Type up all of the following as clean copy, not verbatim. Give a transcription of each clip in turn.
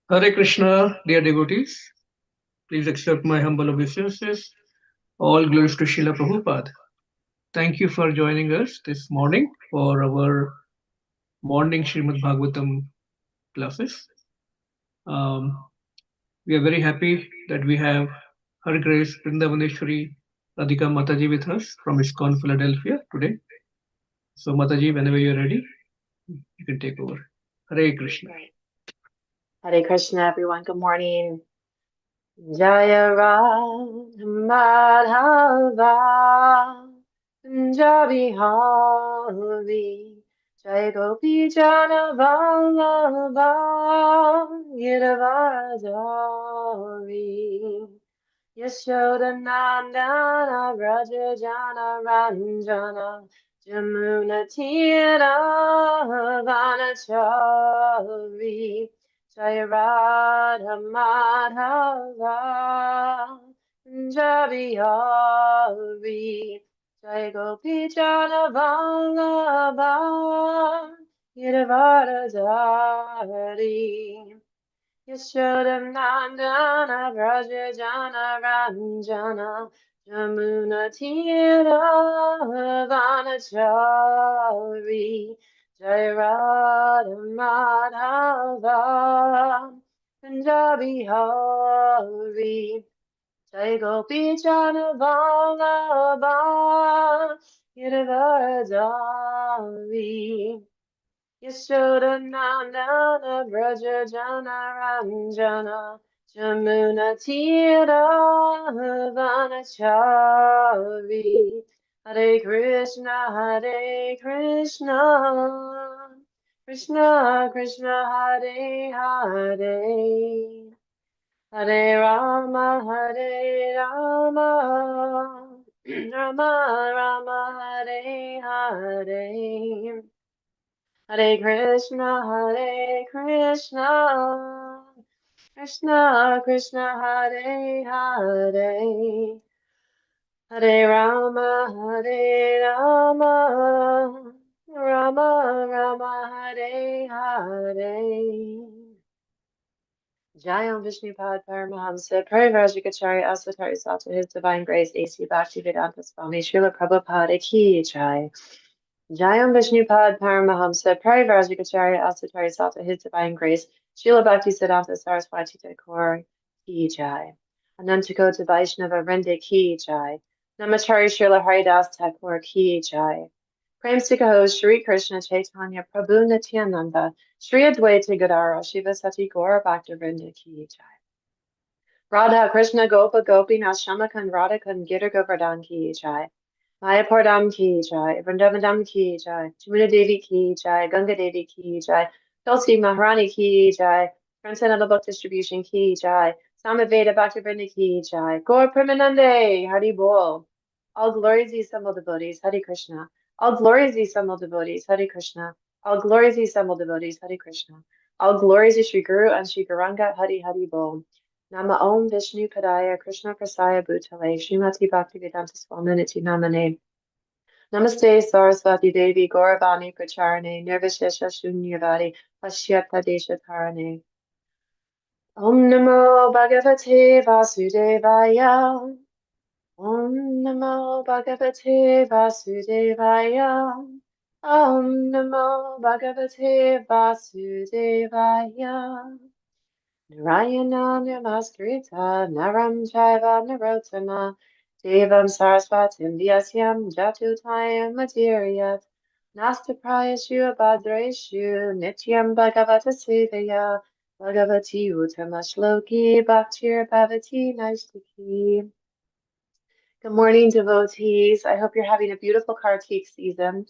Hare Krishna, dear devotees. Please accept my humble obeisances. All glories to Srila Prabhupada. Thank you for joining us this morning for our morning Srimad Bhagavatam classes. Um, we are very happy that we have Her Grace Vrindavaneswari Radhika Mataji with us from ISKCON Philadelphia today. So Mataji, whenever you're ready, you can take over. Hare Krishna. Right. Hare Krishna, everyone. Good morning. Jaya Radha Madhava Punjabi Hari Jai Gopi Jana Vallabha Giravajari Yashodanandana Vraja Jana Ranjana Jamuna Tira Vanachari Jaya Radha Madhava Punjabi Hari Jai Gopi Jana Vallabha Giravardhari Yashodanandana Vrajajana Ranjana Jamuna Tira Vanachari Jai Radha Madhava Punjabi Hari Jai Gopi Jana Vallabha Giravardhari Yashodanandana Braja Jana Ranjana Jamuna Tira Vanachari Hare Krishna Hare Krishna Krishna Krishna Hare Hare Hare Rama Hare Rama Rama Rama Hare Hare Hare Krishna, Hare Krishna, Krishna Krishna, Hare Hare, Hare Rama, Hare Rama, Rama Rama, Hare Hare. Jayam Vishnupad Paramahamsa Parivrajikacharya Asvatari Sata His Divine Grace A.C. Bhaktivedanta Swami Srila Prabhupada Ki Jai. Jayam Vishnupad Paramahamsa Parivrajikacharya Asatari Sata His Divine Grace Srila Bhakti Siddhanta Saraswati Thakur Ki Jai. Anantakota Vaishnava Rende Ki Jai. Namachari Srila Haridas Thakur Ki Jai. Prem Sikaho Shri Krishna Chaitanya Prabhu Nityananda Shri Advaita Gadara Shiva Sati Gaura Bhakta Vrinda Ki Jai. Radha Krishna Gopa Gopinath Shamakan Radhakan Gitter Govardhan Ki Jai. Mayapurdam Ki Jai, Vrindavadam Ki Jai, Jamuna Devi Ki Jai, Ganga Devi Ki Jai, Tulsi Maharani Ki Jai, Transcendental Book Distribution Ki Jai, Samaveda Bhaktivinoda Ki Jai, Gaur Premanande, Hari Bol. All glories ye assembled devotees, Hari Krishna. All glories ye assembled devotees, Hari Krishna. All glories ye assembled devotees, Hari Krishna. All glories ye Shri Guru and Shri Garanga, Hari Hari Bol. Nama Om Vishnu Padaya Krishna Prasaya Bhutale Srimati Bhaktivedanta Swaminiti Namane Namaste Saraswati Devi Gauravani Pracharane Nirvishesha Shunyavadi Pashyata Deshatarane Om Namo Bhagavate Vasudevaya Om Namo Bhagavate Vasudevaya Om Namo Bhagavate Vasudevaya Narayana Namaskrita Naram Jaiva Narottama Devam Saraswatim Vyasyam Jatutayam Materiyat Nastaprayashu Abhadreshu Nityam Bhagavata Sevaya Bhagavati Uttamashloki Bhaktir Bhavati Naistiki. Good morning, devotees. I hope you're having a beautiful Kartik season.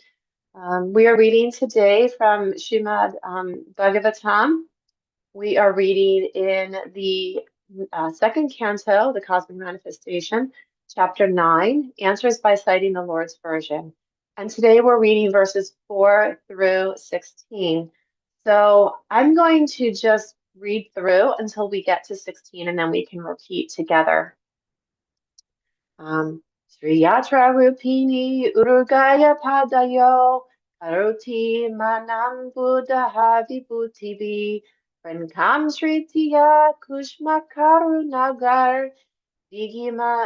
We are reading today from Srimad Bhagavatam. We are reading in the second canto, the Cosmic Manifestation, chapter 9, Answers by Citing the Lord's Version. And today we're reading verses 4 through 16. So I'm going to just read through until we get to 16, and then we can repeat together. Sri Yatra Rupini Urugaya Padayo Karoti Manam Buddha Vibhutivi Prankam Shritiya Kushmakaru Nagar Vigiyamana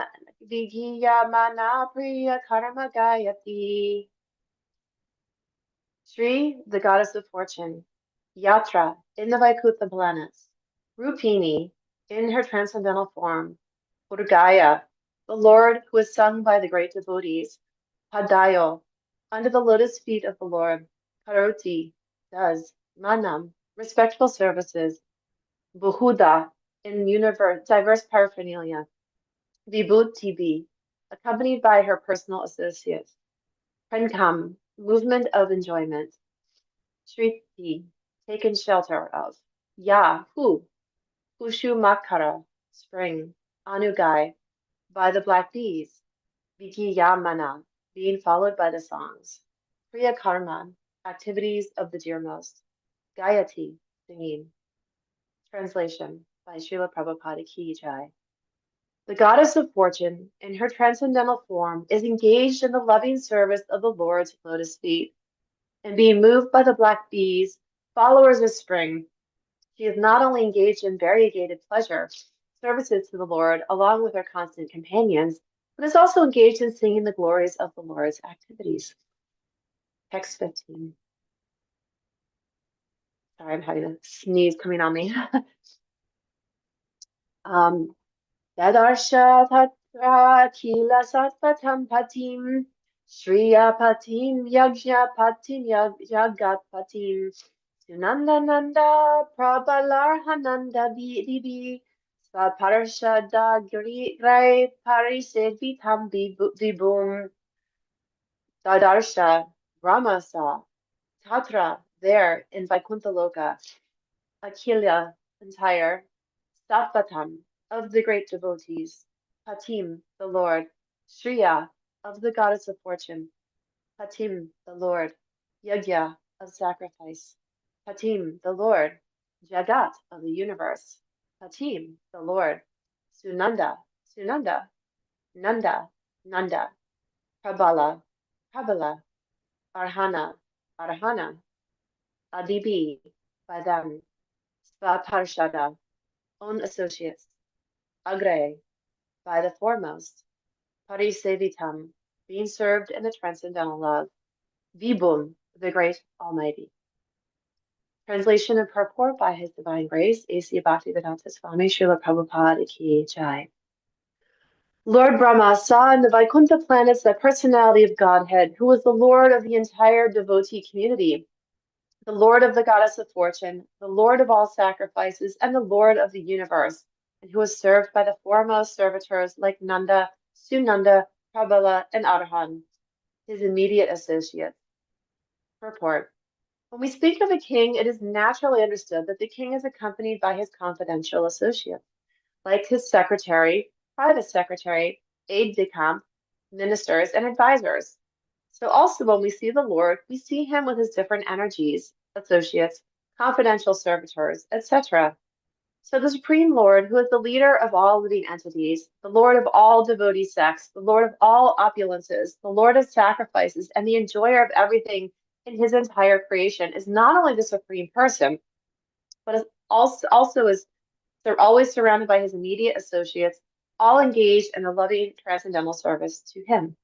Priya Karma Gayati. Shri, the goddess of fortune. Yatra, in the Vaikuntha planets. Rupini, in her transcendental form. Urgaya, the Lord who is sung by the great devotees. Padayo, under the lotus feet of the Lord. Karoti, does. Manam, respectful services. Buhuda, in diverse paraphernalia. Vibhuti, accompanied by her personal associates. Prankam, movement of enjoyment. Shriti, taken shelter of. Ya, who? Ushu Makara, spring. Anugai, by the black bees. Vigiyamana, being followed by the songs. Priya Karma, activities of the dearmost. Gayati, singing. Translation by Srila Prabhupada Ki Jai. The goddess of fortune, in her transcendental form, is engaged in the loving service of the Lord's lotus feet. And being moved by the black bees, followers of spring, she is not only engaged in variegated pleasure, services to the Lord, along with her constant companions, but is also engaged in singing the glories of the Lord's activities. Text 15. Sorry, I'm having a sneeze coming on me. Yadarsha tatra kila satvatam patim, Shriya patim yajna patim yagat patim, Sunanda nanda prabalarhananda dibi, Svaparashada gri parisedvitam vibhum, Dadarsha Brahmasa Tatra there in Vaikuntha Loka, Akhila entire, Sattvatam of the great devotees, Patim the Lord, Shriya of the goddess of fortune, Patim the Lord, Yagya of sacrifice, Patim the Lord, Jagat of the universe, Patim the Lord, Sunanda, Nanda, Prabala, Arhana, Adibi, by them, Svaparshada, own associates, Agre, by the foremost, Parisevitam, being served in the transcendental love, Vibhum, the great Almighty. Translation and purport by His Divine Grace, A.C. Bhaktivedanta Swami Srila Prabhupada Ki Jai. Lord Brahma saw in the Vaikuntha planets the personality of Godhead, who was the Lord of the entire devotee community, the Lord of the goddess of fortune, the Lord of all sacrifices, and the Lord of the universe, and who was served by the foremost servitors like Nanda, Sunanda, Prabala, and Arhan, his immediate associates. Purport. When we speak of a king, it is naturally understood that the king is accompanied by his confidential associates, like his secretary, private secretary, aide-de-camp, ministers, and advisors. So also when we see the Lord, we see him with his different energies, associates, confidential servitors, etc. So the Supreme Lord, who is the leader of all living entities, the Lord of all devotee sects, the Lord of all opulences, the Lord of sacrifices, and the enjoyer of everything in his entire creation, is not only the Supreme Person, but is also is they're always surrounded by his immediate associates, all engaged in a loving transcendental service to him.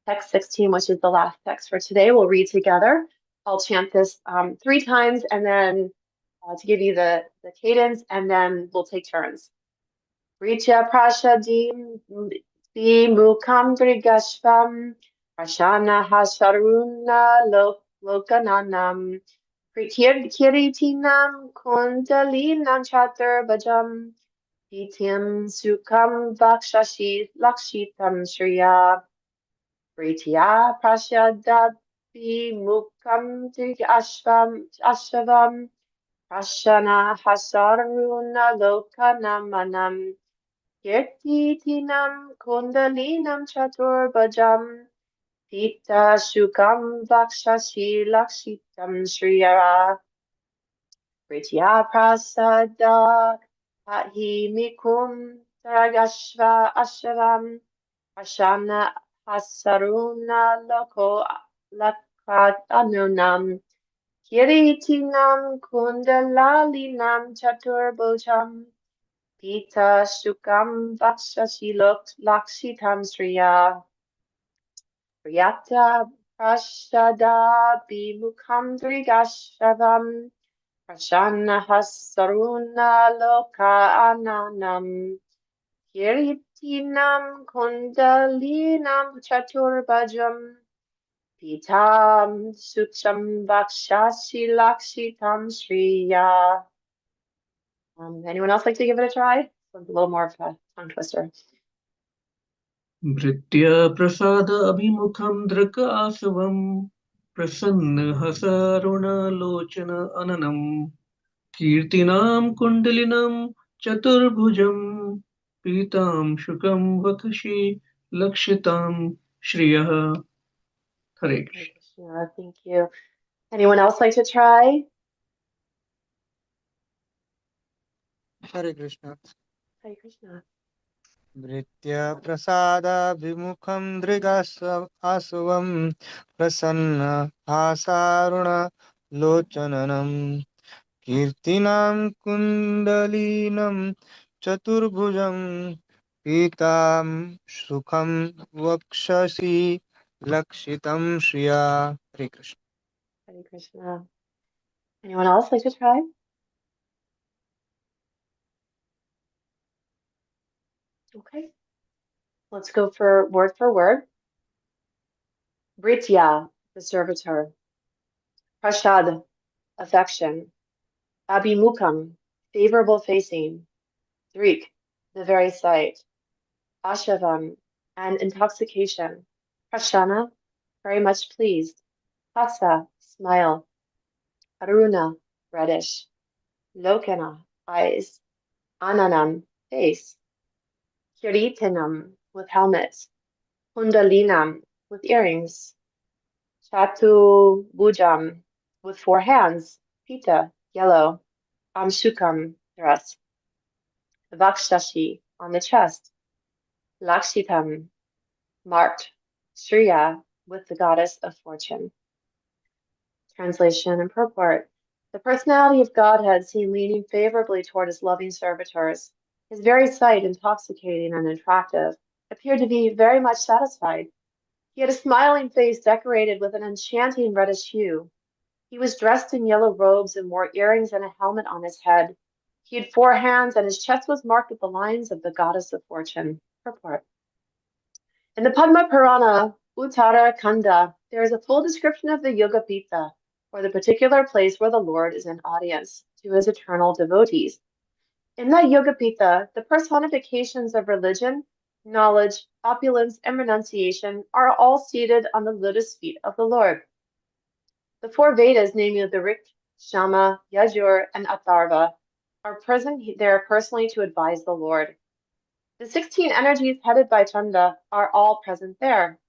Text 16, which is the last text for today, we'll read together. I'll chant this 3 times and then to give you the cadence, and then we'll take turns. Richa prashadim mukam drigashvam prashana hasharuna lokananam kiritinam kundalinam chaturbhajam pitim sukam vakshashi lakshitam shriya Pritya prashadapi mukam ashvam prashana hasaruna lokanamanam kirtitinam kundalinam chaturbhajam pita shukam vakshashi lakshitam shriyara Pritya prasada mikum taragashva ashvam prashana Hasaruna loko lakatanunam Kiritinam kundalalinam chaturbojam Pita Shukam Vakshashilok Lakshitam Sriya Priyata Prashada Bimukam Drigashavam Prashanna Hasaruna Loka Ananam Kiritinam Kundalinam Chaturbajam Pitam Suksham Vakshashi Lakshitam Sriya. Anyone else like to give it a try? It's a little more of a tongue twister. Bhritya prasada abhimukham draka asavam prasanna hasaruna lochana ananam kirtinam kundalinam chaturbhujam pitam shukam vakashi lakshitam shriyah. Hare Hare Krishna. Krishna, thank you. Anyone else like to try? Hare Krishna. Hare Krishna. भृत्य प्रसादाभिमुखं दृगास्वं प्रसन्न हासारुणलोचननं कीर्तिनां कुण्डलीनं चतुर्भुजं पीतां सुखं वक्षसि लक्षितं श्रिया. हरे Krishna. Hare Krishna. Anyone else like to try? Okay, let's go for word. Britya, the servitor. Prashad, affection. Abhimukam, favorable facing. Drik, the very sight. Ashavam, an intoxication. Prashana, very much pleased. Hasa, smile. Aruna, reddish. Lokana, eyes. Ananam, face. Kiritanam, with helmet. Kundalinam, with earrings. Chatu Bujam, with four hands. Pita, yellow. Amshukam, dress. Vakshashi, on the chest. Lakshitam, marked. Shriya, with the goddess of fortune. Translation and purport. The personality of Godhead seemed leaning favorably toward his loving servitors. His very sight, intoxicating and attractive, appeared to be very much satisfied. He had a smiling face decorated with an enchanting reddish hue. He was dressed in yellow robes and wore earrings and a helmet on his head. He had four hands, and his chest was marked with the lines of the goddess of fortune. Purport. In the Padma Purana, Uttara Kanda, there is a full description of the Yoga Pitha, or the particular place where the Lord is in audience to his eternal devotees. In that Yoga Pitha, the personifications of religion, knowledge, opulence, and renunciation are all seated on the lotus feet of the Lord. The four Vedas, namely the Rik, Shama, Yajur, and Atharva, are present there personally to advise the Lord. The 16 energies headed by Chanda are all present there.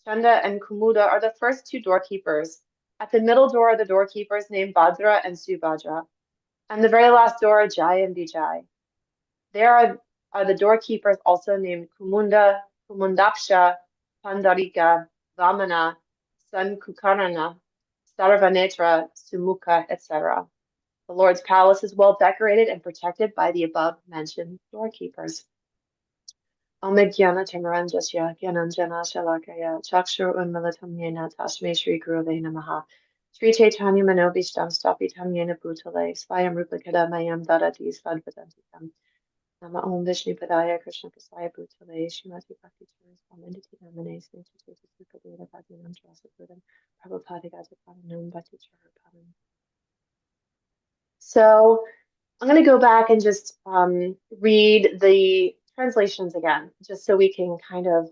Chanda and Kumuda are the first two doorkeepers. At the middle door are the doorkeepers named Bhadra and Subhadra, and the very last door are Jai and Vijay. There are the doorkeepers also named Kumunda, Kumundaksha, Pandarika, Vamana, Sankukarana, Sarvanetra, Sumukha, etc. The Lord's palace is well decorated and protected by the above mentioned doorkeepers. Om Jnana Timirandasya Gyananjana Shalakaya Chakshur Unmilitam Yena Tasme Shri Gurave Namaha Sri Chaitanya Manobishtam Stapitam Yena Bhutale Svayam Rupakada Mayam Dadati Svadvadantikam Nama Om Vishnu Padaya Krishna Prasaya Bhutale Shrimati Bhakti Charisma Namane Snitati Sukadeva Bhadinam Trasapudam Prabhupada Gatapanam Bhakti Charapanam. So I'm going to go back and just read the translations again, just so we can kind of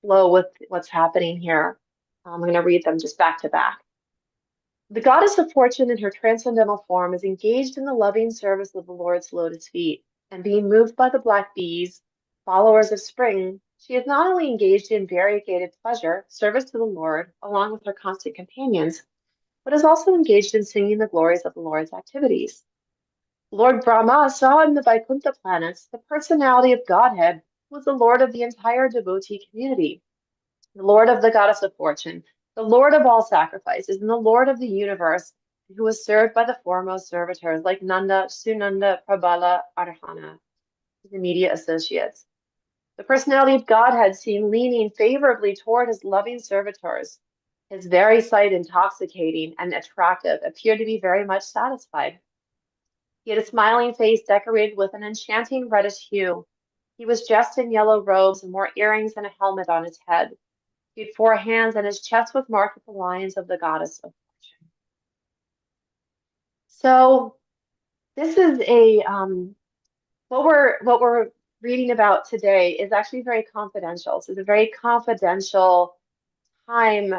flow with what's happening here. I'm going to read them just back to back. The goddess of fortune in her transcendental form is engaged in the loving service of the Lord's lotus feet, and being moved by the black bees, followers of spring, she is not only engaged in variegated pleasure, service to the Lord, along with her constant companions, but is also engaged in singing the glories of the Lord's activities. Lord Brahma saw in the Vaikuntha planets the personality of Godhead was the Lord of the entire devotee community, the Lord of the goddess of fortune, the Lord of all sacrifices and the Lord of the universe, who was served by the foremost servitors like Nanda, Sunanda, Prabala, Arhana, his immediate associates. The personality of Godhead seemed leaning favorably toward his loving servitors. His very sight, intoxicating and attractive, appeared to be very much satisfied. He had a smiling face decorated with an enchanting reddish hue. He was dressed in yellow robes and wore earrings and a helmet on his head. He had 4 hands, and his chest was marked with the lions of the goddess of fortune. So this is a what we're reading about today is actually very confidential. So it's a very confidential time,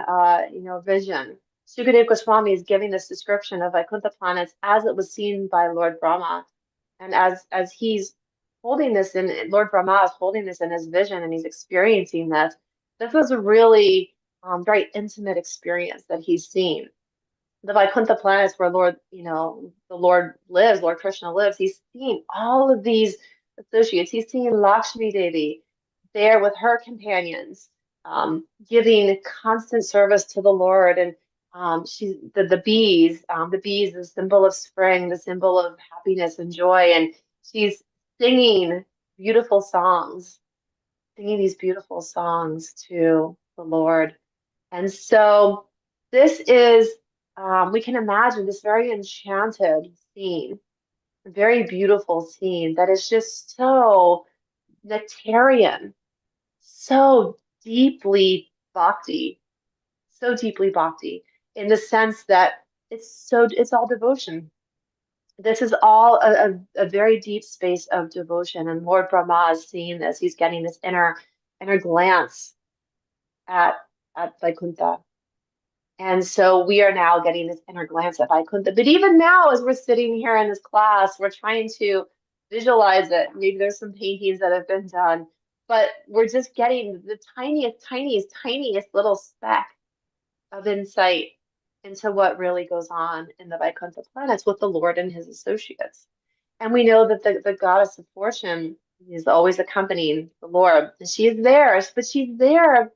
vision. Sukadeva Goswami is giving this description of Vaikuntha planets as it was seen by Lord Brahma, and as he's holding this in, Lord Brahma is holding this in his vision, and he's experiencing this. This was a really very intimate experience that he's seen. The Vaikuntha planets where the Lord lives, Lord Krishna lives. He's seen all of these associates. He's seen Lakshmi Devi there with her companions, giving constant service to the Lord. And she's the bees. The bees, the symbol of spring, the symbol of happiness and joy. And she's singing beautiful songs, singing these beautiful songs to the Lord. And so this is, we can imagine this very enchanted scene, a very beautiful scene that is just so nectarian, so deeply bhakti, in the sense that it's all devotion. This is all a very deep space of devotion. And Lord Brahma is seeing this. He's getting this inner glance at Vaikuntha. And so we are now getting this inner glance at Vaikuntha. But even now, as we're sitting here in this class, we're trying to visualize it. Maybe there's some paintings that have been done, but we're just getting the tiniest little speck of insight into what really goes on in the Vaikuntha planets with the Lord and his associates. And we know that the goddess of fortune is always accompanying the Lord. And she is there, but she's there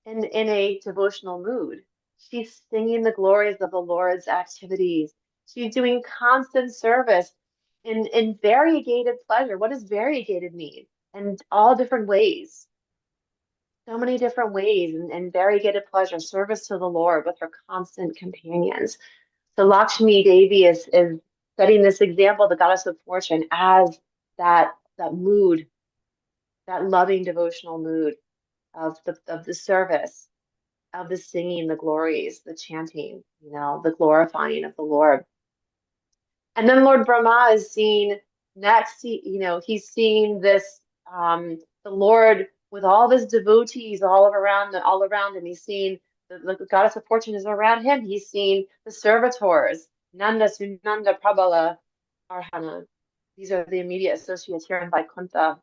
in a devotional mood. She's singing the glories of the Lord's activities. She's doing constant service in variegated pleasure. What does variegated mean? In all different ways. So many different ways and variegated pleasure, service to the Lord with her constant companions. So Lakshmi Devi is setting this example, the goddess of fortune, as that mood, that loving devotional mood of the service, of the singing, the glories, the chanting, the glorifying of the Lord. And then Lord Brahma is seen next. He's seeing this the Lord with all his devotees all around him. He's seen the goddess of fortune is around him. He's seen the servitors, Nanda, Sunanda, Prabala, Arhana. These are the immediate associates here in Vaikuntha.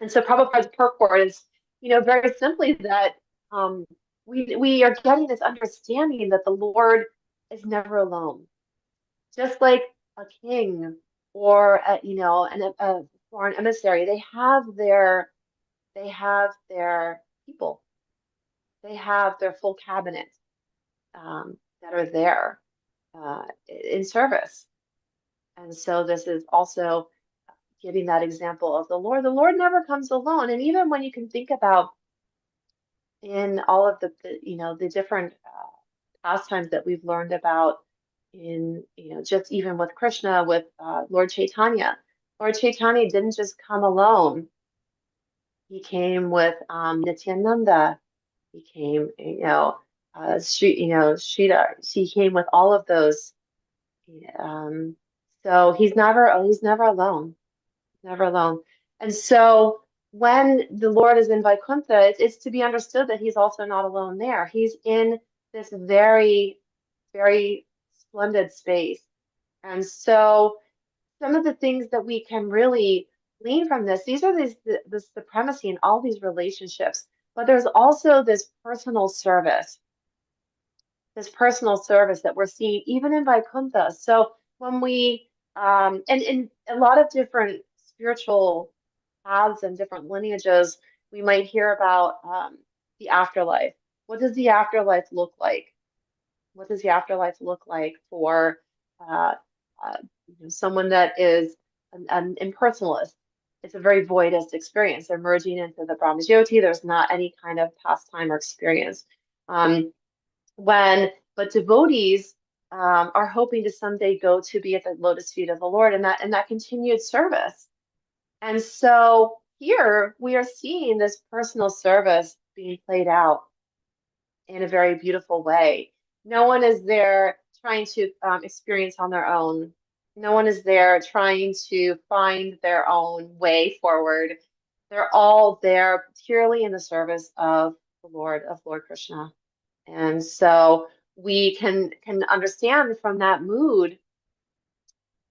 And so Prabhupada's purport is, very simply that we are getting this understanding that the Lord is never alone. Just like a king or a foreign emissary, they have their people, they have their full cabinet that are there in service. And so this is also giving that example of the Lord. The Lord never comes alone. And even when you can think about in all of the different pastimes that we've learned about in, just even with Krishna, with Lord Chaitanya. Lord Chaitanya didn't just come alone. He came with Nityananda. He came, Sridhar. He came with all of those. So he's never alone. Never alone. And so when the Lord is in Vaikuntha, it's to be understood that he's also not alone there. He's in this very, very splendid space. And so some of the things that we can really glean from this, these are the supremacy in all these relationships, but there's also this personal service that we're seeing even in Vaikuntha. So when we, and in a lot of different spiritual paths and different lineages, we might hear about the afterlife. what does the afterlife look like? What does the afterlife look like for uh, someone that is an impersonalist? It's a very voidist experience. They're merging into the Brahmajyoti. There's not any kind of pastime or experience. Um, but devotees are hoping to someday go to be at the lotus feet of the Lord, and that continued service. And so here we are seeing this personal service being played out in a very beautiful way. No one is there trying to experience on their own. No one is there trying to find their own way forward. They're all there purely in the service of the Lord, of Lord Krishna. And so we can understand from that mood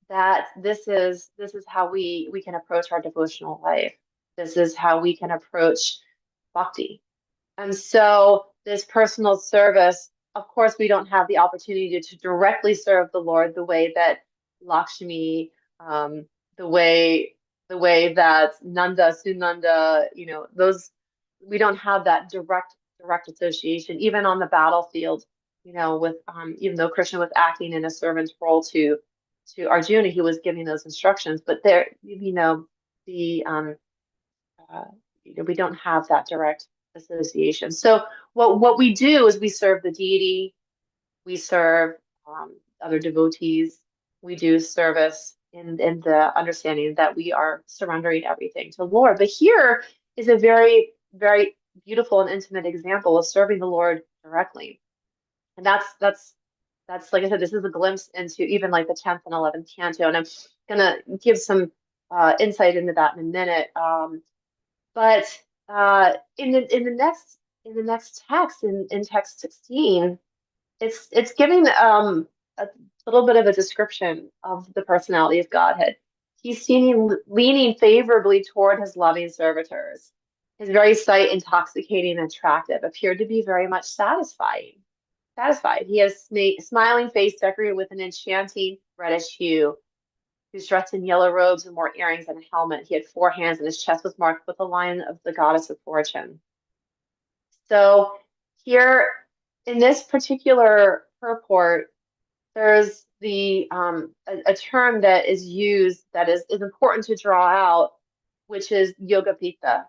that this is how we can approach our devotional life. This is how we can approach bhakti. And so this personal service, of course, we don't have the opportunity to directly serve the Lord the way that Lakshmi, um, the way the way that Nanda, Sunanda, those we don't have that direct association, even on the battlefield, with even though Krishna was acting in a servant's role to Arjuna, he was giving those instructions, but there, the uh, we don't have that direct association. So what we do is we serve the deity, we serve other devotees, we do service in the understanding that we are surrendering everything to the Lord. But here is a very, very beautiful and intimate example of serving the Lord directly. And that's like I said, this is a glimpse into even like the 10th and 11th canto, and I'm gonna give some insight into that in a minute. But in the next text, in text 16, it's giving a little bit of a description of the personality of Godhead. He's seen leaning favorably toward his loving servitors. His very sight, intoxicating and attractive, appeared to be very much satisfied. He has smiling face decorated with an enchanting reddish hue, who's dressed in yellow robes and wore earrings and a helmet. He had 4 hands, and his chest was marked with the lion of the goddess of fortune. So here in this particular purport, there's a term that is used that is important to draw out, which is yoga pita.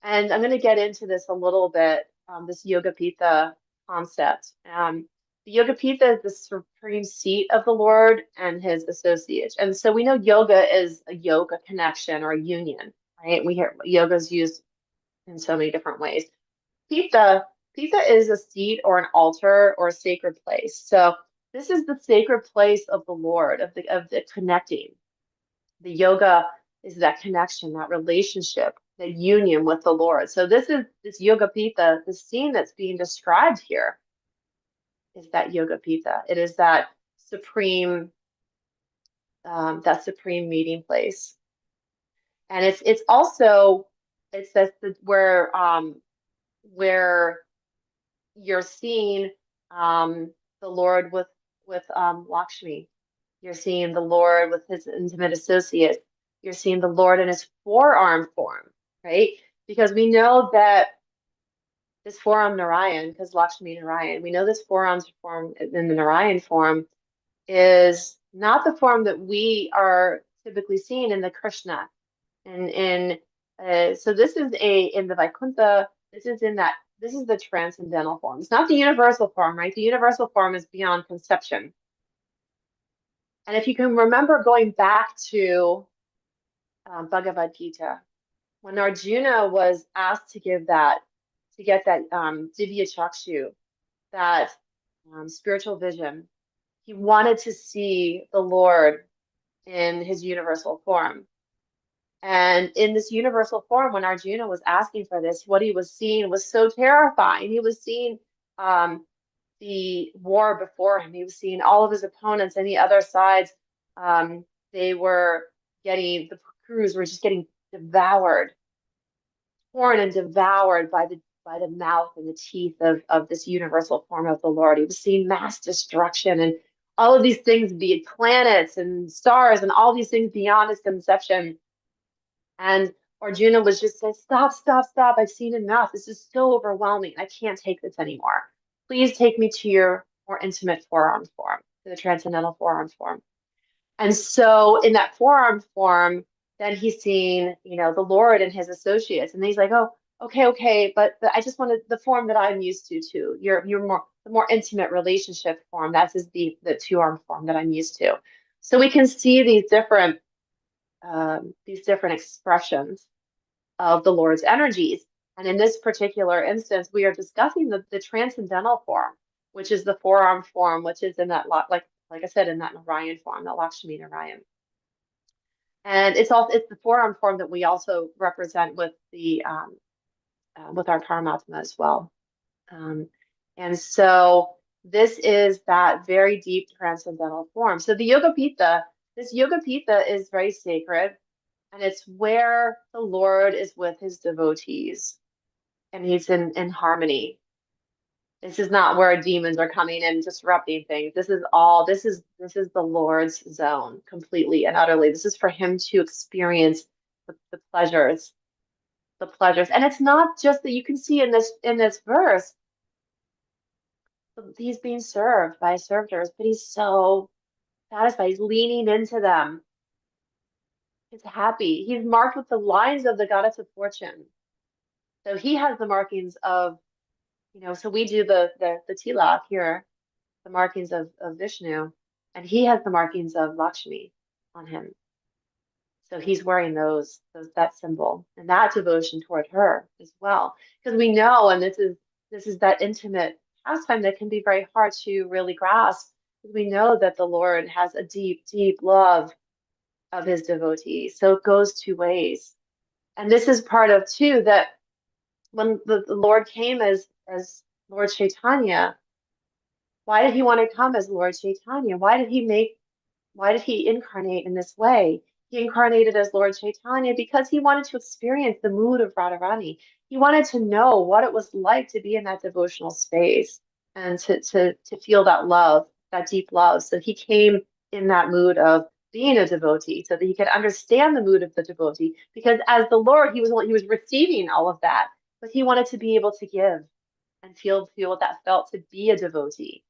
And I'm going to get into this a little bit, this yoga pita concept. The yoga pita is the supreme seat of the Lord and his associates. And so we know yoga is a yoga connection or a union, right? We hear yoga is used in so many different ways. Pita is a seat or an altar or a sacred place. So this is the sacred place of the Lord, of the connecting. The yoga is that connection, that relationship, that union with the Lord. So this is this yoga pita, the scene that's being described here is that yoga pita. It is that supreme meeting place, and it's also it's that where you're seeing the Lord with Lakshmi. You're seeing the Lord with his intimate associates. You're seeing the Lord in his forearm form, right? Because we know that this forearm Narayan, because Lakshmi Narayan, we know this forearm form in the Narayan form is not the form that we are typically seeing in the Krishna. So this is in the Vaikuntha, this is the transcendental form. It's not the universal form, right? The universal form is beyond conception. And if you can remember going back to Bhagavad Gita, when Arjuna was asked to get that Divya Chakshu, that spiritual vision, he wanted to see the Lord in his universal form. And in this universal form, when Arjuna was asking for this, what he was seeing was so terrifying. He was seeing the war before him. He was seeing all of his opponents and the other sides. They were the crews were just getting devoured, torn and devoured by the mouth and the teeth of this universal form of the Lord. He was seeing mass destruction and all of these things, be it planets and stars and all these things beyond his conception. And Arjuna was just saying, stop, stop, stop. I've seen enough. This is so overwhelming. I can't take this anymore. Please take me to your more intimate forearm form, to the transcendental forearm form. And so in that forearm form, then he's seeing, the Lord and his associates. And he's like, oh, okay, but I just wanted the form that I'm used to too. You're more the more intimate relationship form. That's is the two-arm form that I'm used to. So we can see these different expressions of the Lord's energies. And in this particular instance, we are discussing the transcendental form, which is the forearm form, which is in that like I said, in that Narayan form, the Lakshmi Narayan. And it's the forearm form that we also represent with the with our Paramatma as well. Um, and so this is that very deep transcendental form. So the this Yoga Pitha is very sacred, and it's where the Lord is with his devotees, and he's in harmony. This is not where demons are coming and disrupting things. This is the Lord's zone completely and utterly. This is for him to experience the pleasures, the pleasures. And it's not just that you can see in this verse, he's being served by servitors, but he's so satisfied. He's leaning into them. He's happy. He's marked with the lines of the goddess of fortune. So he has the markings of, so we do the tilak here, the markings of Vishnu, and he has the markings of Lakshmi on him. So he's wearing that symbol and that devotion toward her as well. Because we know, and this is that intimate pastime that can be very hard to really grasp. We know that the Lord has a deep, deep love of his devotees. So it goes two ways. And this is part of too that when the Lord came as Lord Chaitanya, why did he want to come as Lord Chaitanya? Why did he incarnate in this way? He incarnated as Lord Chaitanya because he wanted to experience the mood of Radharani. He wanted to know what it was like to be in that devotional space and to feel that love, that deep love. So he came in that mood of being a devotee so that he could understand the mood of the devotee. Because as the Lord, he was receiving all of that, but he wanted to be able to give and feel what that felt to be a devotee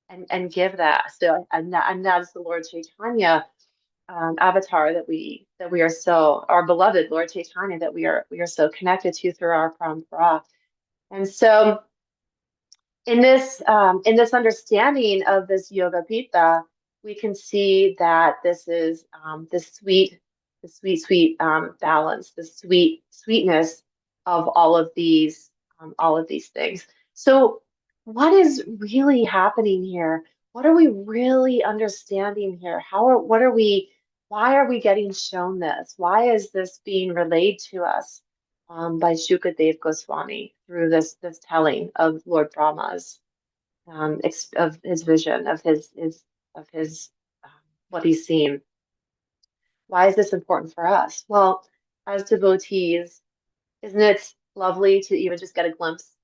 and give that. So and that is the Lord Chaitanya avatar that we are so our beloved Lord Chaitanya that we are so connected to through our parampara. And so in this understanding of this Yoga Pitha, we can see that this is this sweet balance, the sweetness of all of these things. So what is really happening here? What are we really understanding here? Why are we getting shown this? Why is this being relayed to us by Shukadev Goswami through this telling of Lord Brahma's of his vision of his what he's seen? Why is this important for us? Well, as devotees, isn't it lovely to even just get a glimpse,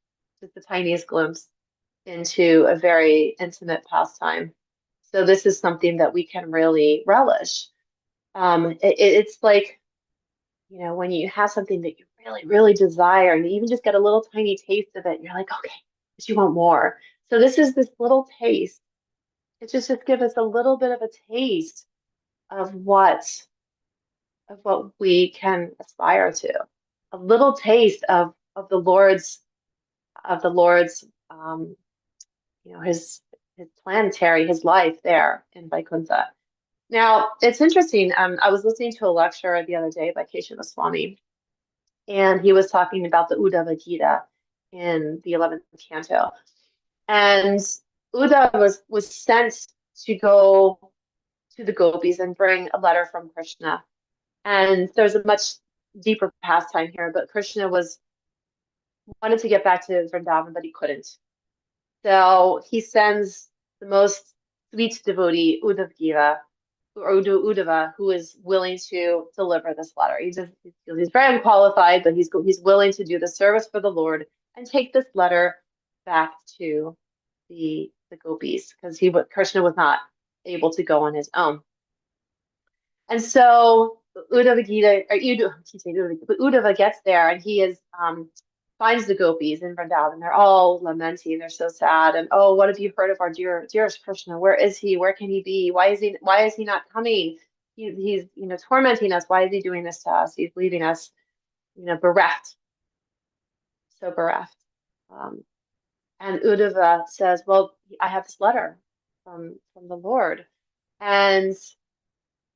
just the tiniest glimpse into a very intimate pastime? So this is something that we can really relish. It's like, when you have something that you really, really desire and you even just get a little tiny taste of it, you're like, okay, but you want more. So this is this little taste. It just gives us a little bit of a taste of what we can aspire to. A little taste of the Lord's his planetary, his life there in Vaikuntha. Now, it's interesting. I was listening to a lecture the other day by Kesava Swami, and he was talking about the Uddhava Gita in the 11th canto. And Uddhava was sent to go to the gopis and bring a letter from Krishna. And there's a much deeper pastime here, but Krishna wanted to get back to Vrindavan, but he couldn't. So he sends the most sweet devotee, Uddhava, who is willing to deliver this letter. He's very unqualified, but he's willing to do the service for the Lord and take this letter back to the gopis because Krishna was not able to go on his own. And so Uddhava Gita, or Uddhava gets there and he is finds the gopis in Vrindavan. They're all lamenting. They're so sad. And oh, what have you heard of our dearest Krishna? Where is he? Where can he be? Why is he not coming? He's tormenting us. Why is he doing this to us? He's leaving us bereft, so bereft. Um, and Uddhava says, well, I have this letter from the Lord. And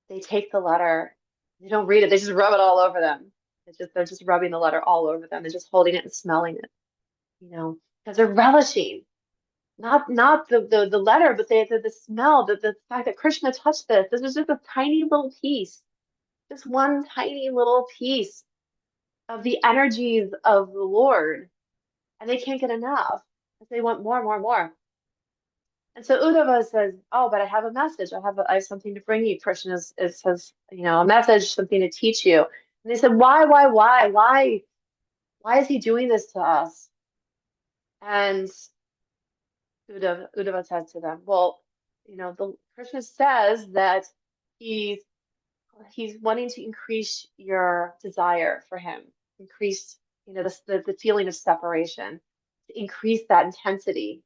they take the letter. They don't read it. They just rub it all over them. They're just rubbing the letter all over them. They're just holding it and smelling it, because they're relishing not the letter, but the smell, the fact that Krishna touched this. This was just a tiny little piece, just one tiny little piece of the energies of the Lord, and they can't get enough. They want more, more, more. And so Uddhava says, "Oh, but I have a message. I have something to bring you. Krishna says, a message, something to teach you." And they said, why is he doing this to us?" And Uddhava said to them, "Well, the Krishna says that he's wanting to increase your desire for him, increase, the feeling of separation, to increase that intensity."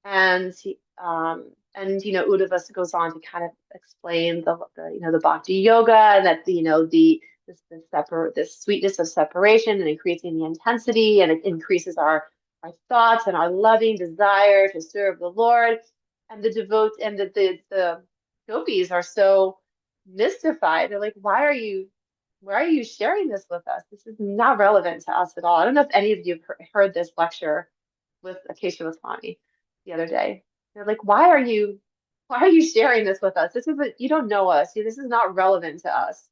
And Uddhava goes on to kind of explain the bhakti yoga, and that the sweetness of separation and increasing the intensity, and it increases our thoughts and our loving desire to serve the Lord. And the gopis are so mystified. They're like, why are you sharing this with us? This is not relevant to us at all. I don't know if any of you have heard this lecture with Acacia Swami the other day. They're like, why are you sharing this with us? You don't know us. This is not relevant to us.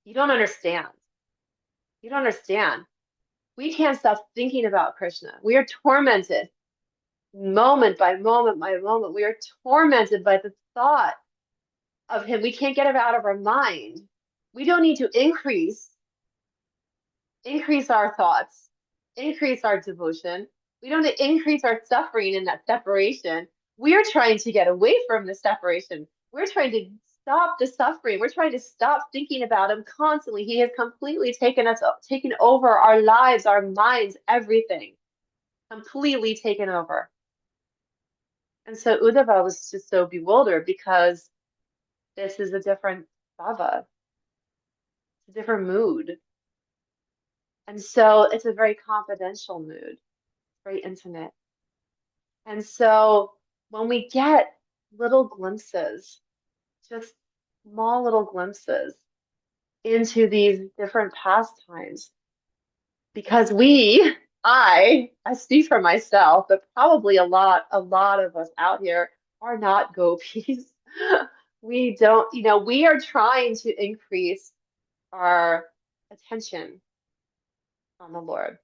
You don't understand. You don't understand. We can't stop thinking about Krishna. We are tormented moment by moment by moment. We are tormented by the thought of him. We can't get him out of our mind. We don't need to increase our thoughts, increase our devotion. We don't need to increase our suffering in that separation. We are trying to get away from the separation. We're trying to stop the suffering. We're trying to stop thinking about him constantly. He has completely taken over our lives, our minds, everything. Completely taken over. And so Uddhava was just so bewildered, because this is a different bhava. It's a different mood. And so it's a very confidential mood, very intimate. And so when we get little glimpses, just small little glimpses into these different pastimes, because I speak for myself, but probably a lot of us out here are not gopis. We don't, we are trying to increase our attention on the Lord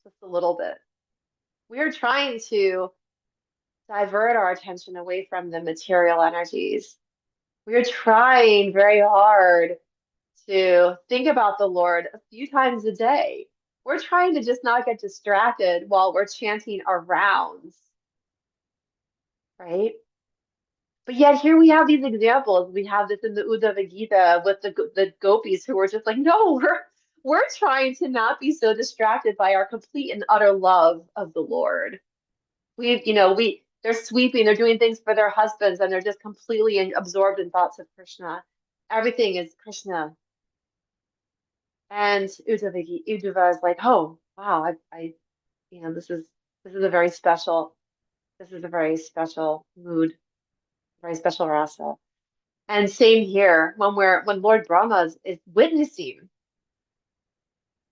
just a little bit. We are trying to divert our attention away from the material energies. We are trying very hard to think about the Lord a few times a day. We're trying to just not get distracted while we're chanting our rounds, right? But yet here we have these examples. We have this in the Uddhava Gita with the gopis who were just like, no, we're trying to not be so distracted by our complete and utter love of the Lord. They're sweeping, they're doing things for their husbands, and they're just completely absorbed in thoughts of Krishna. Everything is Krishna. And Uddhava is like, oh wow, this is a very special, mood, very special rasa. And same here when Lord Brahma is witnessing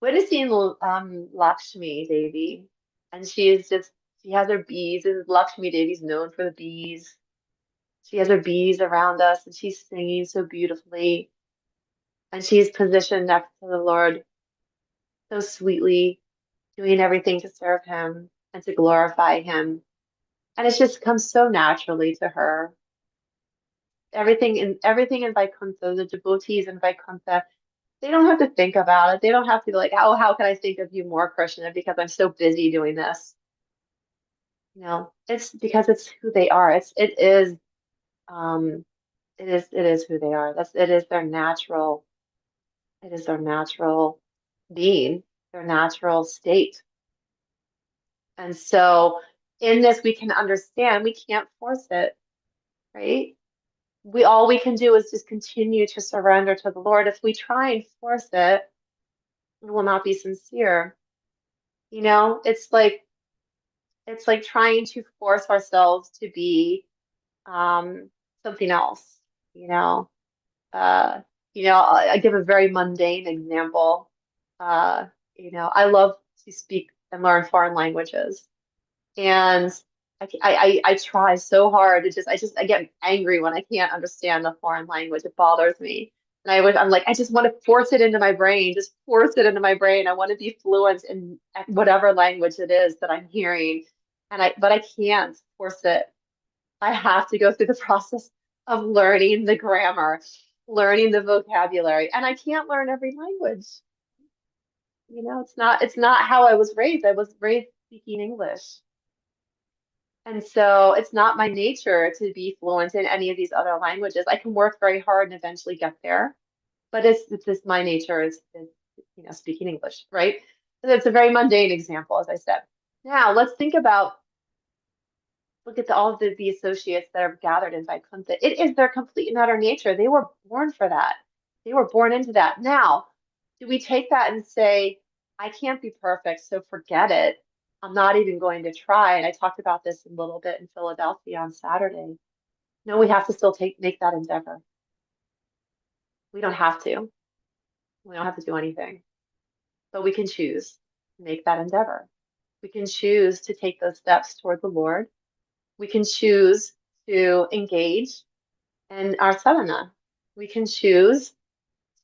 Lakshmi Devi, and she has her bees. Lakshmi Devi's known for the bees. She has her bees around us, and she's singing so beautifully. And she's positioned next to the Lord so sweetly, doing everything to serve him and to glorify him. And it just comes so naturally to her. Everything in Vaikuntha, the devotees in Vaikuntha, they don't have to think about it. They don't have to be like, oh, how can I think of you more, Krishna, because I'm so busy doing this. It's because it's who they are. It is it is who they are. It is their natural, it is their natural being, their natural state. And so in this, we can understand we can't force it, right? All we can do is just continue to surrender to the Lord. If we try and force it, it will not be sincere. It's like trying to force ourselves to be something else, you know. Uh, I give a very mundane example. Uh, I love to speak and learn foreign languages. And I try so hard to I get angry when I can't understand the foreign language. It bothers me. And I'm like, I just want to force it into my brain, just force it into my brain. I want to be fluent in whatever language it is that I'm hearing. But I can't force it. I have to go through the process of learning the grammar, learning the vocabulary, and I can't learn every language. It's not how I was raised. I was raised speaking English. And so it's not my nature to be fluent in any of these other languages. I can work very hard and eventually get there, but it's just my nature is speaking English, right? So it's a very mundane example, as I said. Now let's look at all of the associates that are gathered in Vaikuntha. It is their complete and utter nature. They were born for that. They were born into that. Now, do we take that and say, I can't be perfect, so forget it. I'm not even going to try. And I talked about this a little bit in Philadelphia on Saturday. No, we have to still make that endeavor. We don't have to. We don't have to do anything, but we can choose to make that endeavor. We can choose to take those steps toward the Lord. We can choose to engage in our sadhana. We can choose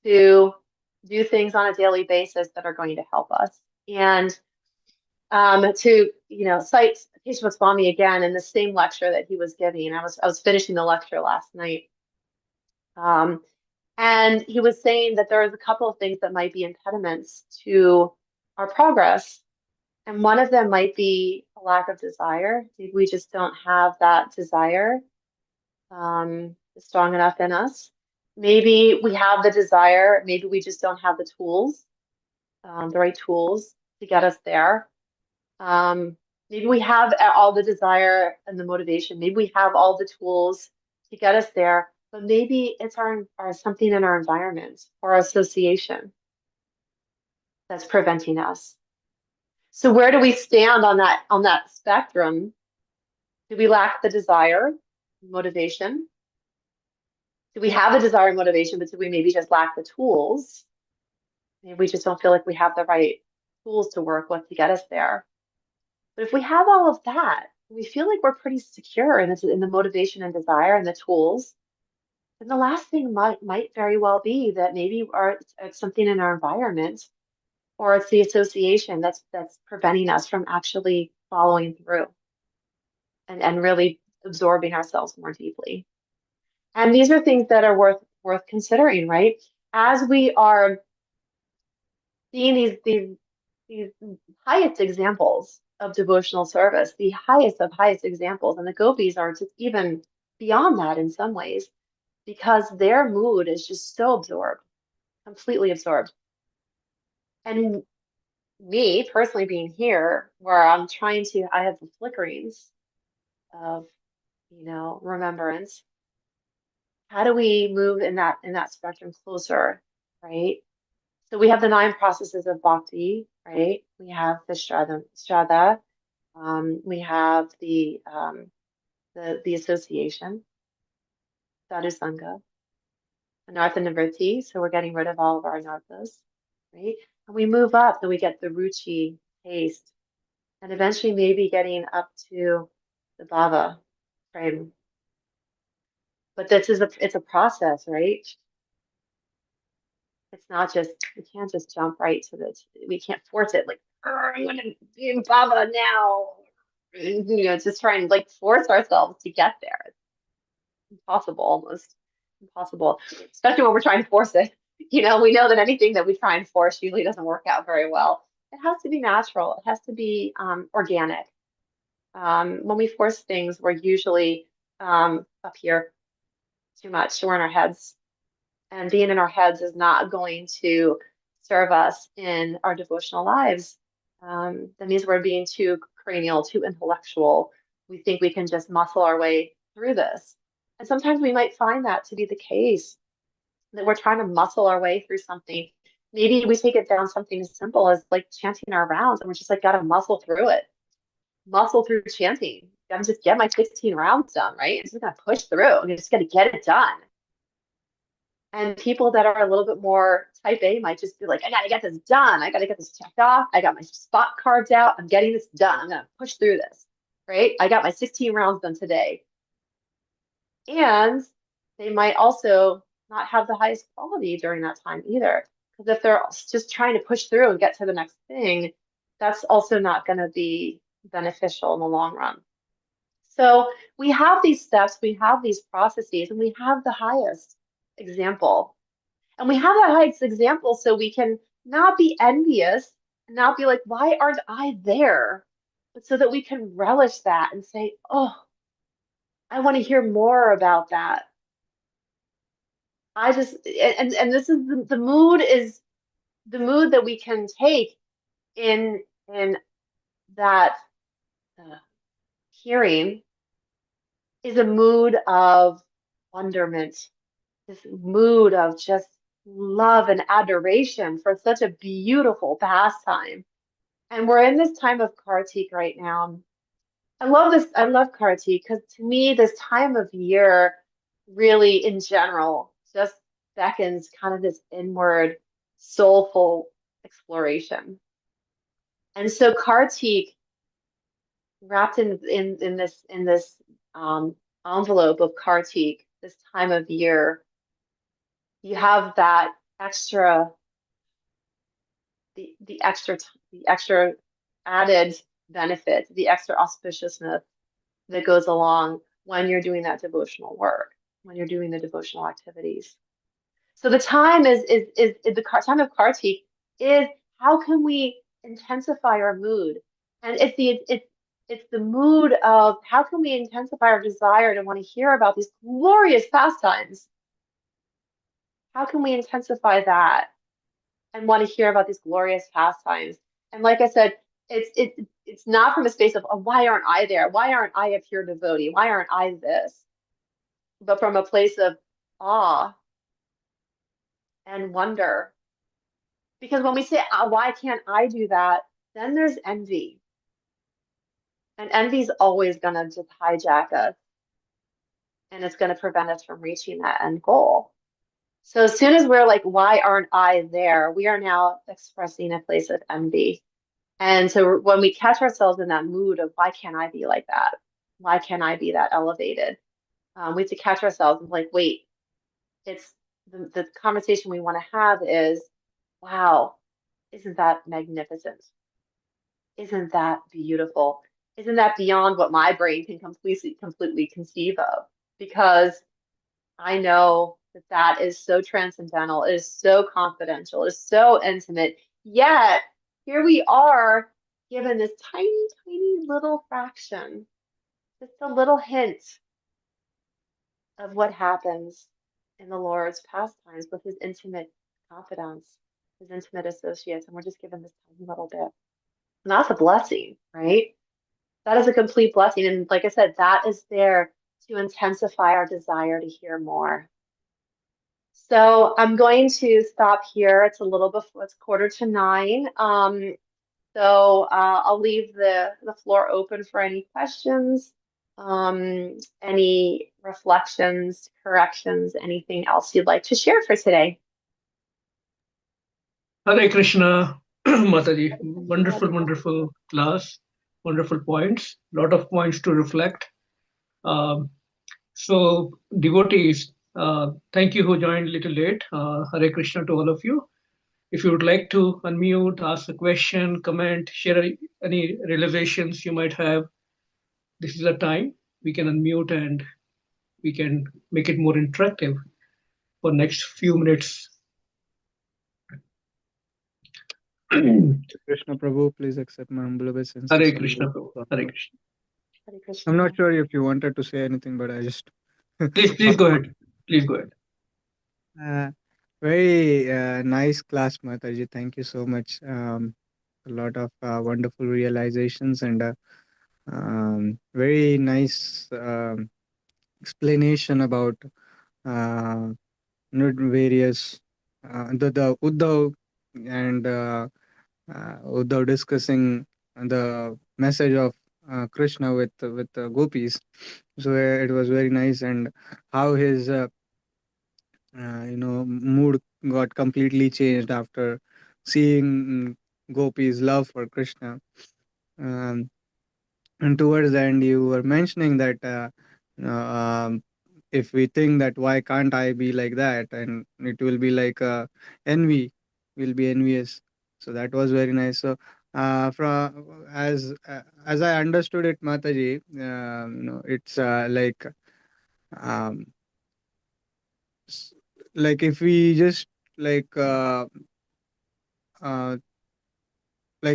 to do things on a daily basis that are going to help us. And to cite Keshav Swami again in the same lecture that he was giving. I was finishing the lecture last night, and he was saying that there's a couple of things that might be impediments to our progress, and one of them might be a lack of desire. Maybe we just don't have that desire strong enough in us. Maybe we have the desire, maybe we just don't have the tools, the right tools to get us there. Maybe we have all the desire and the motivation. Maybe we have all the tools to get us there, but maybe it's our something in our environment or our association that's preventing us. So where do we stand on that spectrum? Do we lack the desire, motivation? Do we have the desire and motivation, but do we maybe just lack the tools? Maybe we just don't feel like we have the right tools to work with to get us there. But if we have all of that, we feel like we're pretty secure in the motivation and desire and the tools. Then the last thing might very well be that maybe it's something in our environment, or it's the association that's preventing us from actually following through and really absorbing ourselves more deeply. And these are things that are worth considering, right? As we are seeing these highest examples of devotional service, the highest of highest examples, and the gopis are just even beyond that in some ways, because their mood is just so absorbed, completely absorbed. And me personally being here, where I have the flickerings of, remembrance. How do we move in that spectrum closer, right? So we have the 9 processes of bhakti, right? We have the Shraddha, we have the association, sadhusanga, anartha nivritti. So we're getting rid of all of our anarthas, right? And we move up, then we get the ruchi, taste, and eventually maybe getting up to the bhava, frame. But it's a process, right? It's not just, we can't just jump right to this. We can't force it like, I'm going to be in Baba now. Just try and like force ourselves to get there. It's impossible, almost impossible, especially when we're trying to force it. We know that anything that we try and force usually doesn't work out very well. It has to be natural. It has to be organic. When we force things, we're usually up here too much. We're in our heads. And being in our heads is not going to serve us in our devotional lives. That means we're being too cranial, too intellectual. We think we can just muscle our way through this. And sometimes we might find that to be the case, that we're trying to muscle our way through something. Maybe we take it down something as simple as like chanting our rounds, and we're just like, got to muscle through it, muscle through chanting. Gotta just get my 16 rounds done, right? I'm just gonna push through. You just gotta get it done. And people that are a little bit more type A might just be like, I gotta get this done. I gotta get this checked off. I got my spot cards out. I'm getting this done. I'm gonna push through this, right? I got my 16 rounds done today. And they might also not have the highest quality during that time either. Because if they're just trying to push through and get to the next thing, that's also not going to be beneficial in the long run. So we have these steps, we have these processes, and we have the highest example. And we have that highest example so we can not be envious and not be like, why aren't I there? But so that we can relish that and say, oh, I want to hear more about that. I just and this is the mood is the mood that we can take in that hearing is a mood of wonderment, this mood of just love and adoration for such a beautiful pastime. And we're in this time of Kartik right now. I love this. I love Kartik because to me, this time of year really in general just beckons kind of this inward, soulful exploration. And so Kartik, wrapped in this envelope of Kartik, this time of year, you have that extra the extra added benefit, the extra auspiciousness that goes along when you're doing that devotional work, when you're doing the devotional activities. So the time is the time of Kartik is how can we intensify our mood? And it's the mood of how can we intensify our desire to want to hear about these glorious pastimes? How can we intensify that and want to hear about these glorious pastimes? And like I said, it's not from a space of, oh, why aren't I there? Why aren't I a pure devotee? Why aren't I this? But from a place of awe and wonder. Because when we say, why can't I do that? Then there's envy. And envy is always going to just hijack us. And it's going to prevent us from reaching that end goal. So as soon as we're like, why aren't I there? We are now expressing a place of envy. And so when we catch ourselves in that mood of, why can't I be like that? Why can't I be that elevated? We have to catch ourselves and like, wait, it's the conversation we want to have is, wow, isn't that magnificent? Isn't that beautiful? Isn't that beyond what my brain can completely conceive of? Because I know that that is so transcendental, it is so confidential, it is so intimate. Yet here we are given this tiny, tiny little fraction, just a little hint of what happens in the Lord's pastimes with his intimate confidants, his intimate associates, and we're just given this tiny little bit. And that's a blessing, right? That is a complete blessing. And like I said, that is there to intensify our desire to hear more. So I'm going to stop here. It's a little before, it's 8:45. I'll leave the floor open for any questions, any reflections, corrections, anything else you'd like to share for today. Hare Krishna, Mataji. Wonderful, wonderful class. Wonderful points. Lot of points to reflect. Um, so, devotees, thank you who joined a little late. Hare Krishna to all of you. If you would like to unmute, ask a question, comment, share any realizations you might have, this is the time we can unmute and we can make it more interactive for next few minutes. Krishna Prabhu, please accept my humble obeisances. Hare Krishna, Prabhu. Hare Krishna. Hare Krishna. I'm not sure if you wanted to say anything, but I just Please go ahead. Please go ahead. Uh, Very nice class, Mataji. Thank you so much. A lot of wonderful realizations and very nice explanation about uh, various the Uddhav and Uddhav discussing the message of Krishna with gopis. So it was very nice, and how his mood got completely changed after seeing Gopi's love for Krishna. Um, and towards the end, you were mentioning that if we think that why can't I be like that, and it will be like envy, will be envious. So that was very nice. So from as I understood it, Mataji, it's um, s- like if we just like uh, uh,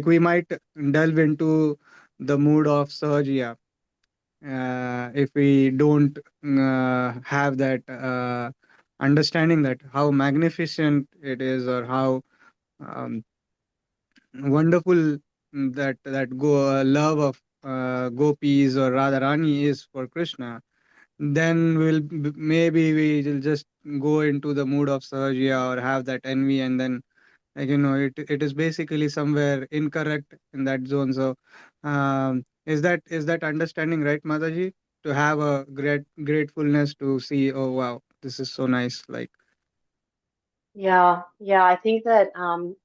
we might delve into the mood of Sahajiya if we don't have that understanding that how magnificent it is, or how um, wonderful love of gopis or Radharani is for Krishna. Then maybe we will just go into the mood of Sahajiya or have that envy, and then it is basically somewhere incorrect in that zone. So is that understanding right, Mataji, to have a gratefulness to see, oh wow, this is so nice, like. Yeah, yeah. I think that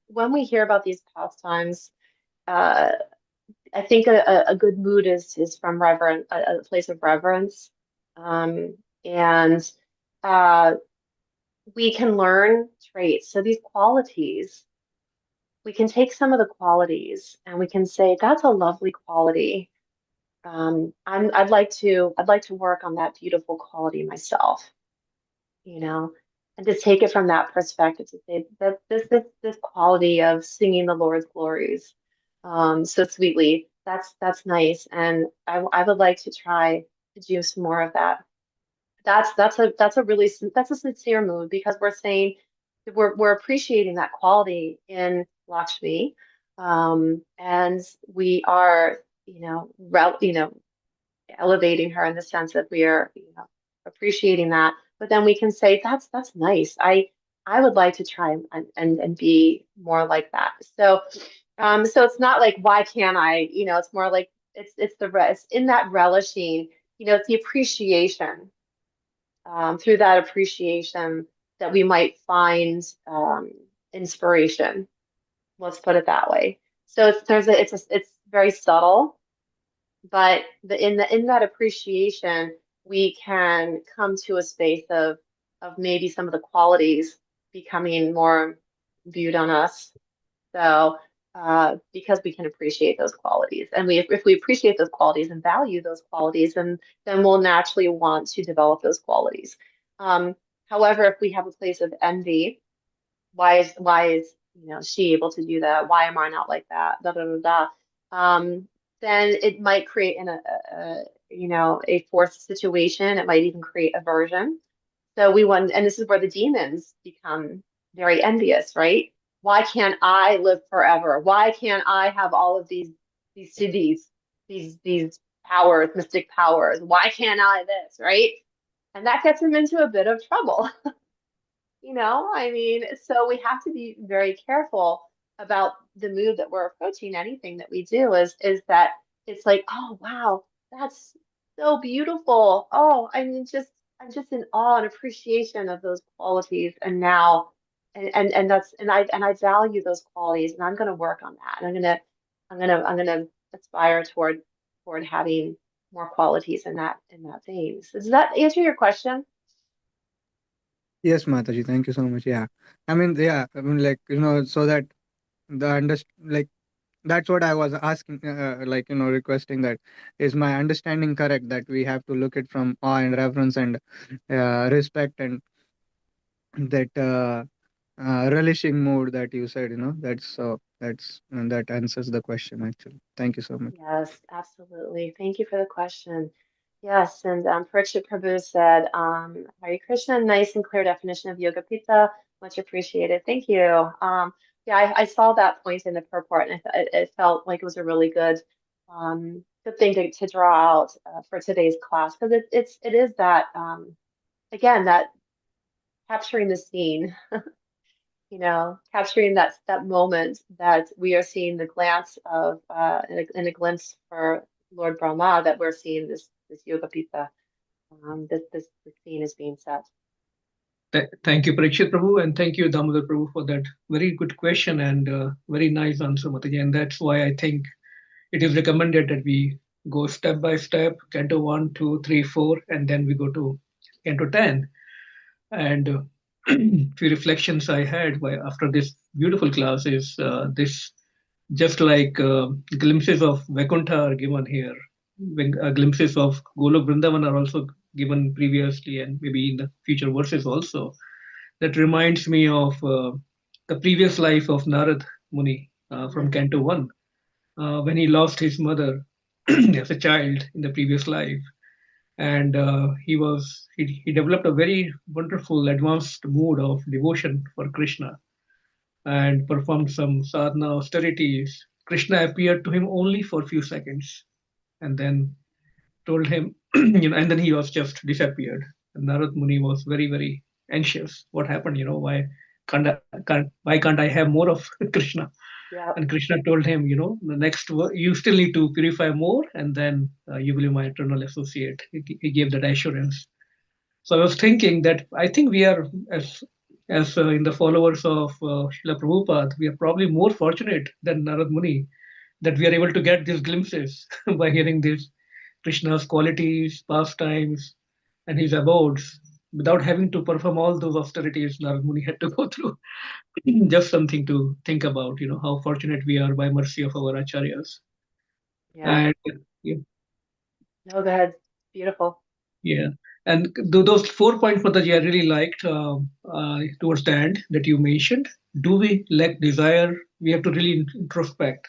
when we hear about these pastimes, uh, I think a good mood is from a place of reverence, um, and uh, we can learn traits. So these qualities, we can take some of the qualities and we can say that's a lovely quality. I'd like to work on that beautiful quality myself, you know, and to take it from that perspective to say that this quality of singing the Lord's glories so sweetly, that's nice, and I would like to try to do some more of that. That's a really that's a sincere move because we're saying that we're appreciating that quality in Lakshmi, and we are elevating her in the sense that we are, appreciating that. But then we can say, that's nice. I would like to try and be more like that. So so it's not like why can't I? It's more like it's in that relishing, it's the appreciation, through that appreciation that we might find inspiration. Let's put it that way. So it's very subtle, but in that appreciation we can come to a space of maybe some of the qualities becoming more viewed on us. So because we can appreciate those qualities, and if we appreciate those qualities and value those qualities, then we'll naturally want to develop those qualities. However, if we have a place of envy, why is she able to do that? Why am I not like that? Da da da da. Then it might create a forced situation. It might even create aversion. So we want, and this is where the demons become very envious, right? Why can't I live forever? Why can't I have all of these cities, these powers, mystic powers? Why can't I this, right? And that gets them into a bit of trouble. I mean, so we have to be very careful about the mood that we're approaching anything that we do is that it's like, oh wow, that's so beautiful. Oh, I mean, I'm just in awe and appreciation of those qualities. And now and I value those qualities and I'm gonna work on that. And I'm gonna aspire toward having more qualities in that vein. So does that answer your question? Yes, Mataji, thank you so much. Yeah, I mean, like, so that the like, that's what I was asking, requesting, that is my understanding correct, that we have to look it from awe and reverence and respect, and that relishing mode that you said, that answers the question actually. Thank you so much. Yes, absolutely. Thank you for the question. Yes, and Parikshit Prabhu said, Hare Krishna, nice and clear definition of Yoga Pita. Much appreciated. Thank you. Yeah, I saw that point in the purport, and it felt like it was a really good thing to draw out for today's class because it is that again that capturing the scene, capturing that moment that we are seeing the glance of in a glimpse for Lord Brahma that we're seeing this Yoga Pita. This scene is being set. Thank you, Parikshit Prabhu, and thank you, Damodar Prabhu, for that very good question and very nice answer, Mataji. And that's why I think it is recommended that we go step by step, Canto 1, 2, 3, 4, and then we go to Canto 10. And few reflections I had after this beautiful class is this just like glimpses of Vaikuntha are given here, when, glimpses of Golok Vrindavan are also given previously and maybe in the future verses also. That reminds me of the previous life of Narad Muni from Mhm. Canto 1 when he lost his mother as a child in the previous life. And he developed a very wonderful advanced mood of devotion for Krishna and performed some sadhana austerities. Krishna appeared to him only for a few seconds and then told him, and then he was just disappeared. And Narad Muni was very, very anxious. What happened? Why can't I have more of Krishna? Yeah, And Krishna told him, you still need to purify more, and then you will be my eternal associate. He gave that assurance. So I was thinking that I think we are as in the followers of Srila Prabhupada, we are probably more fortunate than Narad Muni that we are able to get these glimpses by hearing these Krishna's qualities, pastimes, and his abodes without having to perform all those austerities Narad Muni had to go through. Just something to think about, how fortunate we are by mercy of our acharyas. yeah. And yeah, No, go ahead. Beautiful. yeah. And those 4 points, Mataji, I really liked towards the end that you mentioned. Do we lack desire? We have to really introspect.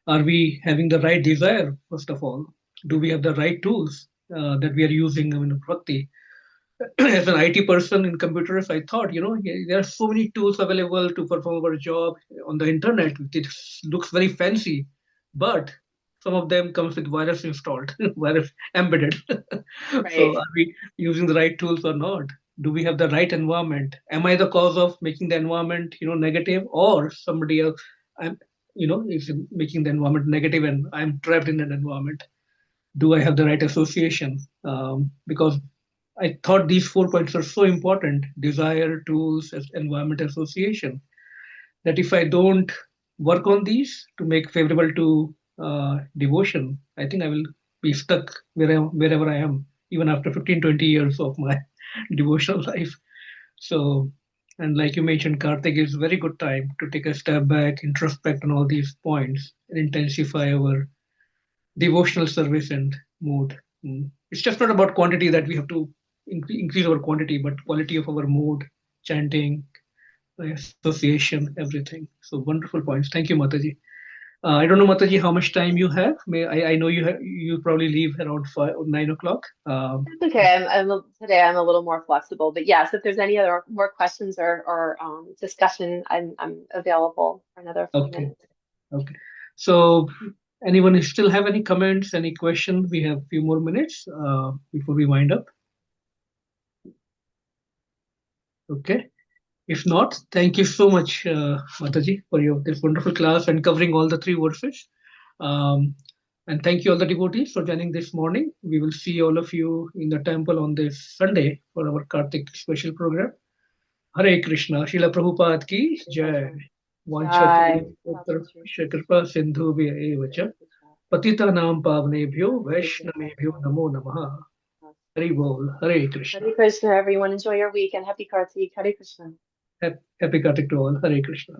Are we having the right desire, first of all? Do we have the right tools that we are using in bhakti? As an IT person in computers, I thought, there are so many tools available to perform our job on the internet. It looks very fancy, but some of them comes with virus installed, virus embedded. So Right. are we using the right tools or not? Do we have the right environment? Am I the cause of making the environment, negative, or somebody else? I'm, is making the environment negative, and I'm trapped in that environment. Do I have the right association? Because I thought these 4 points are so important: desire, tools, environment, association. That if I don't work on these to make favorable to devotion, I think I will be stuck wherever I am, even after 15, 20 years of my devotional life. So, and like you mentioned, Karthik is very good time to take a step back, introspect on all these points, and intensify our devotional service and mood. It's just not about quantity that we have to increase our quantity, but quality of our mood, chanting, association, everything. So wonderful points. Thank you, Mataji. I don't know, Mataji, how much time you have. I know you probably leave around 9 o'clock. That's okay. Today I'm a little more flexible, but yes, if there's any other more questions or discussion, I'm available for another few Okay, minutes. okay. So anyone who still have any comments, any question? We have a few more minutes before we wind up. Okay. If not, thank you so much, Mataji, for your this wonderful class and covering all the three verses. Um, and thank you all the devotees for joining this morning. We will see all of you in the temple on this Sunday for our Kartik special program. Hare Krishna, Srila Prabhupada ki Hare jai. Krishna. Jai. Vanchakalpatra Kalpataru. Kripa Sindhubhya eva cha. Patitanam pavnebhyo Vaishnavebhyo namo namaha. Hari Bol, Hare Krishna. Hare Krishna, everyone. Enjoy your week and happy Kartik. Hare Krishna. Happy Kartik to all. Hare Krishna.